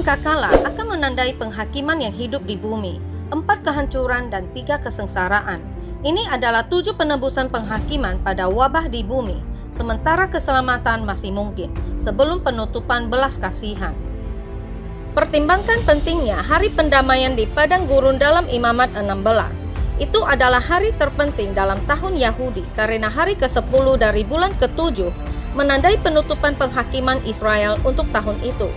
Sangkakala akan menandai penghakiman yang hidup di bumi, 4 kehancuran dan 3 kesengsaraan. Ini adalah 7 penebusan penghakiman pada wabah di bumi, sementara keselamatan masih mungkin sebelum penutupan belas kasihan. Pertimbangkan pentingnya hari pendamaian di padang gurun dalam Imamat 16. Itu adalah hari terpenting dalam tahun Yahudi karena hari ke-10 dari bulan ke-7 menandai penutupan penghakiman Israel untuk tahun itu.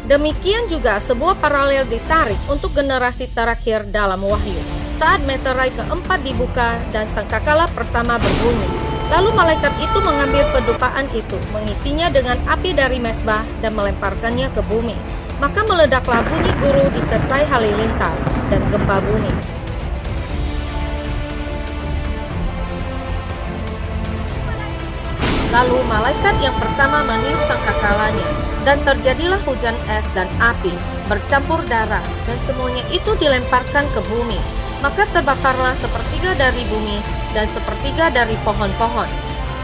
Demikian juga sebuah paralel ditarik untuk generasi terakhir dalam Wahyu, saat meterai keempat dibuka dan sangkakala pertama berbunyi. Lalu malaikat itu mengambil pedupaan itu, mengisinya dengan api dari mezbah dan melemparkannya ke bumi. Maka meledaklah bunyi guru disertai halilintar dan gempa bumi. Lalu malaikat yang pertama meniup sangkakalanya, dan terjadilah hujan es dan api bercampur darah, dan semuanya itu dilemparkan ke bumi. Maka terbakarlah sepertiga dari bumi dan sepertiga dari pohon-pohon,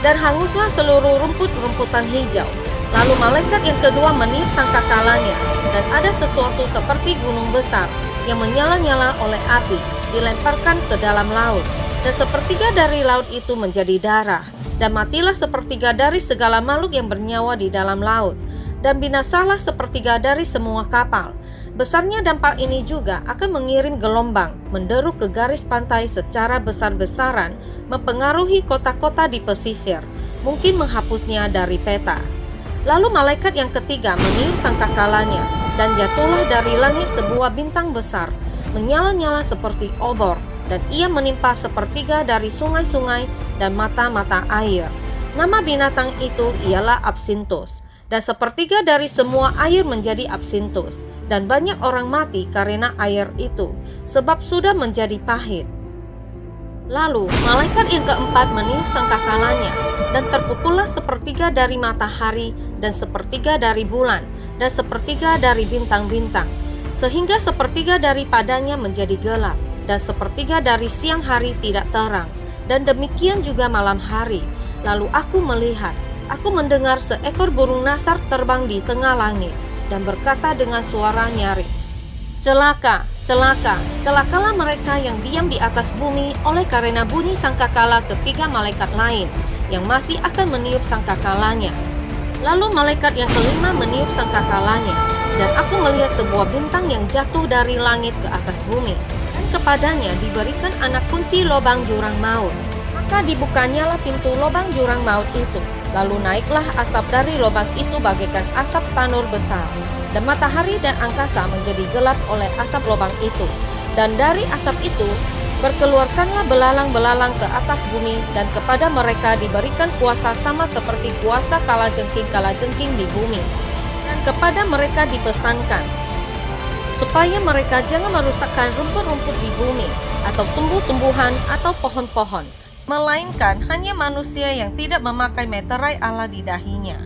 dan hanguslah seluruh rumput-rumputan hijau. Lalu malaikat yang kedua meniup sangkakalanya, dan ada sesuatu seperti gunung besar yang menyala-nyala oleh api dilemparkan ke dalam laut, dan sepertiga dari laut itu menjadi darah, dan matilah sepertiga dari segala makhluk yang bernyawa di dalam laut, dan binasalah sepertiga dari semua kapal. Besarnya dampak ini juga akan mengirim gelombang menderu ke garis pantai secara besar-besaran, mempengaruhi kota-kota di pesisir, mungkin menghapusnya dari peta. Lalu malaikat yang ketiga meniup sangkakalanya, dan jatuhlah dari langit sebuah bintang besar, menyala-nyala seperti obor, dan ia menimpa sepertiga dari sungai-sungai dan mata-mata air. Nama binatang itu ialah Absinthus, dan sepertiga dari semua air menjadi Absinthus, dan banyak orang mati karena air itu, sebab sudah menjadi pahit. Lalu malaikat yang keempat meniup sangkakalanya, dan terpukullah sepertiga dari matahari, dan sepertiga dari bulan, dan sepertiga dari bintang-bintang, sehingga sepertiga daripadanya menjadi gelap, dan sepertiga dari siang hari tidak terang, dan demikian juga malam hari. Lalu aku melihat, aku mendengar seekor burung nasar terbang di tengah langit, dan berkata dengan suara nyaring, "Celaka, celaka, celakalah mereka yang diam di atas bumi oleh karena bunyi sangkakala ketiga malaikat lain yang masih akan meniup sangkakalanya." Lalu malaikat yang kelima meniup sangkakalanya, dan aku melihat sebuah bintang yang jatuh dari langit ke atas bumi, dan kepadanya diberikan anak kunci lobang jurang maut. Maka dibukanyalah pintu lobang jurang maut itu, lalu naiklah asap dari lobang itu bagaikan asap tanur besar, dan matahari dan angkasa menjadi gelap oleh asap lobang itu. Dan dari asap itu berkeluarkanlah belalang-belalang ke atas bumi, dan kepada mereka diberikan kuasa sama seperti kuasa kalajengking-kalajengking di bumi. Dan kepada mereka dipesankan supaya mereka jangan merusakkan rumput-rumput di bumi, atau tumbuh-tumbuhan, atau pohon-pohon, melainkan hanya manusia yang tidak memakai meterai Allah di dahinya.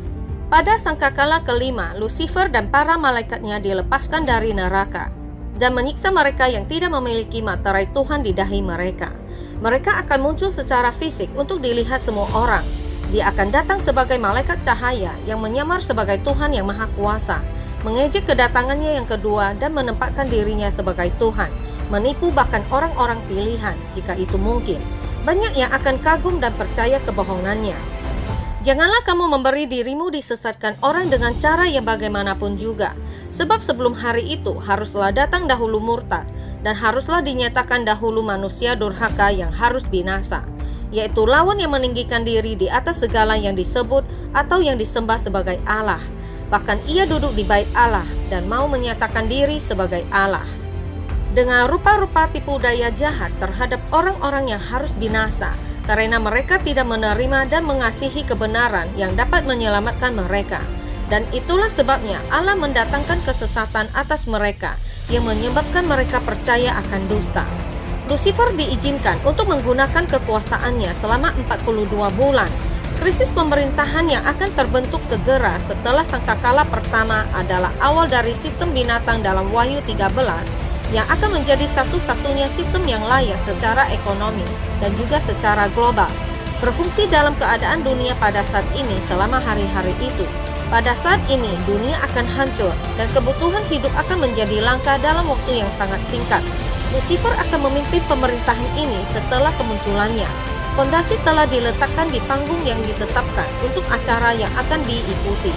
Pada sangkakala kelima, Lucifer dan para malaikatnya dilepaskan dari neraka, dan menyiksa mereka yang tidak memiliki materai Tuhan di dahi mereka. Mereka akan muncul secara fisik untuk dilihat semua orang. Dia akan datang sebagai malaikat cahaya yang menyamar sebagai Tuhan yang Maha Kuasa, mengejek kedatangannya yang kedua dan menempatkan dirinya sebagai Tuhan, menipu bahkan orang-orang pilihan jika itu mungkin. Banyak yang akan kagum dan percaya kebohongannya. Janganlah kamu memberi dirimu disesatkan orang dengan cara yang bagaimanapun juga, sebab sebelum hari itu haruslah datang dahulu murtad, dan haruslah dinyatakan dahulu manusia durhaka yang harus binasa, yaitu lawan yang meninggikan diri di atas segala yang disebut atau yang disembah sebagai Allah. Bahkan ia duduk di bait Allah dan mau menyatakan diri sebagai Allah, dengan rupa-rupa tipu daya jahat terhadap orang-orang yang harus binasa, karena mereka tidak menerima dan mengasihi kebenaran yang dapat menyelamatkan mereka. Dan itulah sebabnya Allah mendatangkan kesesatan atas mereka, yang menyebabkan mereka percaya akan dusta. Lucifer diizinkan untuk menggunakan kekuasaannya selama 42 bulan. Krisis pemerintahan yang akan terbentuk segera setelah sangkakala pertama adalah awal dari sistem binatang dalam Wahyu 13, yang akan menjadi satu-satunya sistem yang layak secara ekonomi dan juga secara global, berfungsi dalam keadaan dunia pada saat ini selama hari-hari itu. Pada saat ini dunia akan hancur dan kebutuhan hidup akan menjadi langka dalam waktu yang sangat singkat. Lucifer akan memimpin pemerintahan ini setelah kemunculannya. Fondasi telah diletakkan di panggung yang ditetapkan untuk acara yang akan diikuti.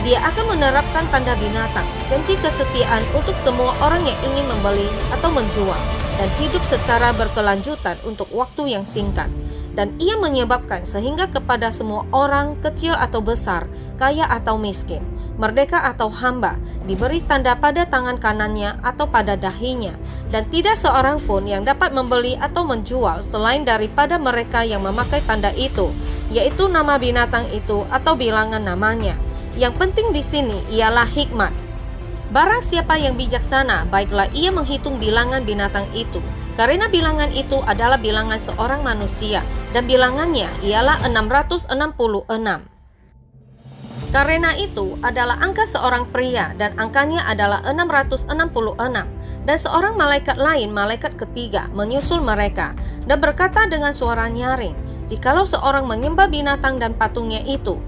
Dia akan menerapkan tanda binatang, janji kesetiaan untuk semua orang yang ingin membeli atau menjual, dan hidup secara berkelanjutan untuk waktu yang singkat. Dan ia menyebabkan sehingga kepada semua orang, kecil atau besar, kaya atau miskin, merdeka atau hamba, diberi tanda pada tangan kanannya atau pada dahinya, dan tidak seorang pun yang dapat membeli atau menjual selain daripada mereka yang memakai tanda itu, yaitu nama binatang itu atau bilangan namanya. Yang penting di sini ialah hikmat. Barang siapa yang bijaksana, baiklah ia menghitung bilangan binatang itu, karena bilangan itu adalah bilangan seorang manusia, dan bilangannya ialah 666. Karena itu adalah angka seorang pria, dan angkanya adalah 666. Dan seorang malaikat lain, malaikat ketiga, menyusul mereka, dan berkata dengan suara nyaring, jikalau seorang menyembah binatang dan patungnya itu,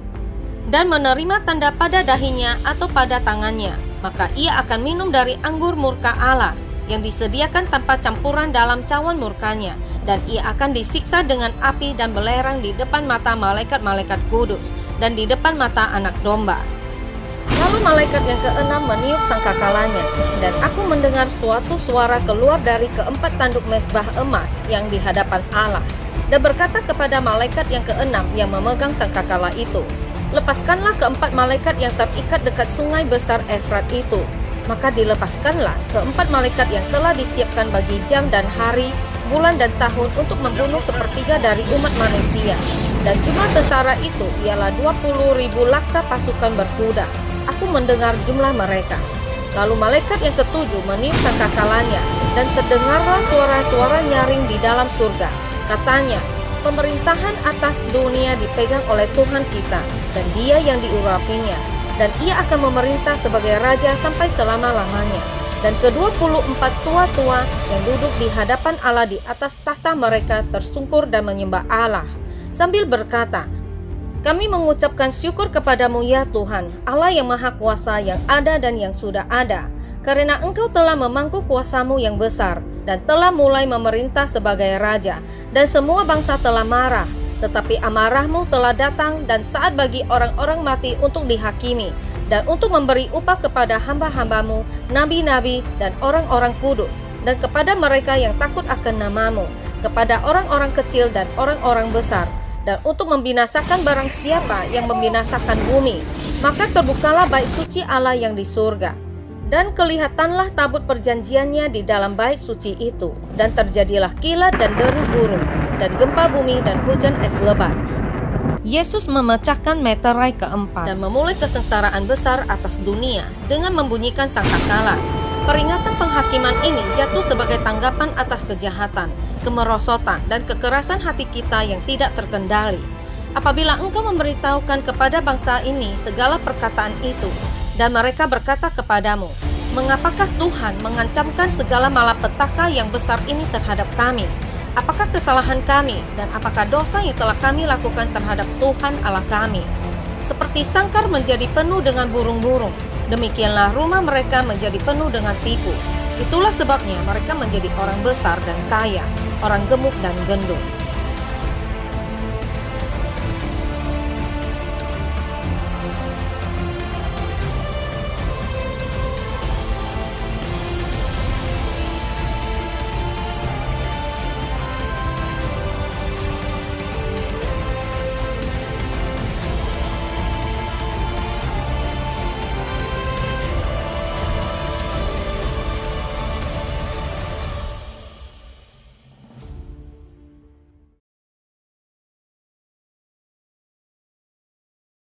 dan menerima tanda pada dahinya atau pada tangannya, maka ia akan minum dari anggur murka Allah yang disediakan tanpa campuran dalam cawan murkanya, dan ia akan disiksa dengan api dan belerang di depan mata malaikat-malaikat kudus dan di depan mata anak domba. Lalu malaikat yang keenam meniup sangkakalanya, dan aku mendengar suatu suara keluar dari keempat tanduk mezbah emas yang di hadapan Allah, dan berkata kepada malaikat yang keenam yang memegang sangkakala itu, lepaskanlah keempat malaikat yang terikat dekat sungai besar Efrat itu. Maka dilepaskanlah keempat malaikat yang telah disiapkan bagi jam dan hari, bulan dan tahun untuk membunuh sepertiga dari umat manusia. Dan jumlah tentara itu ialah 20.000 laksa pasukan berkuda. Aku mendengar jumlah mereka. Lalu malaikat yang ketujuh meniup sangkakalanya, dan terdengarlah suara-suara nyaring di dalam surga. Katanya, pemerintahan atas dunia dipegang oleh Tuhan kita, dan Dia yang diurapinya. Dan ia akan memerintah sebagai raja sampai selama-lamanya. Dan ke-24 tua-tua yang duduk di hadapan Allah di atas tahta mereka tersungkur dan menyembah Allah, sambil berkata, kami mengucapkan syukur kepadamu ya Tuhan, Allah yang Maha Kuasa yang ada dan yang sudah ada, karena Engkau telah memangku kuasamu yang besar, dan telah mulai memerintah sebagai raja, dan semua bangsa telah marah. Tetapi amarahmu telah datang dan saat bagi orang-orang mati untuk dihakimi, dan untuk memberi upah kepada hamba-hambamu, nabi-nabi dan orang-orang kudus, dan kepada mereka yang takut akan namamu, kepada orang-orang kecil dan orang-orang besar, dan untuk membinasakan barang siapa yang membinasakan bumi. Maka terbukalah bait suci Allah yang di surga, dan kelihatanlah tabut perjanjiannya di dalam bait suci itu, dan terjadilah kilat dan deru burung, dan gempa bumi dan hujan es lebat. Yesus memecahkan meterai keempat dan memulai kesengsaraan besar atas dunia dengan membunyikan sangkakala. Peringatan penghakiman ini jatuh sebagai tanggapan atas kejahatan, kemerosotan, dan kekerasan hati kita yang tidak terkendali. Apabila engkau memberitahukan kepada bangsa ini segala perkataan itu, dan mereka berkata kepadamu, mengapakah Tuhan mengancamkan segala malapetaka yang besar ini terhadap kami? Apakah kesalahan kami dan apakah dosa yang telah kami lakukan terhadap Tuhan Allah kami? Seperti sangkar menjadi penuh dengan burung-burung, demikianlah rumah mereka menjadi penuh dengan tipu. Itulah sebabnya mereka menjadi orang besar dan kaya, orang gemuk dan gendut.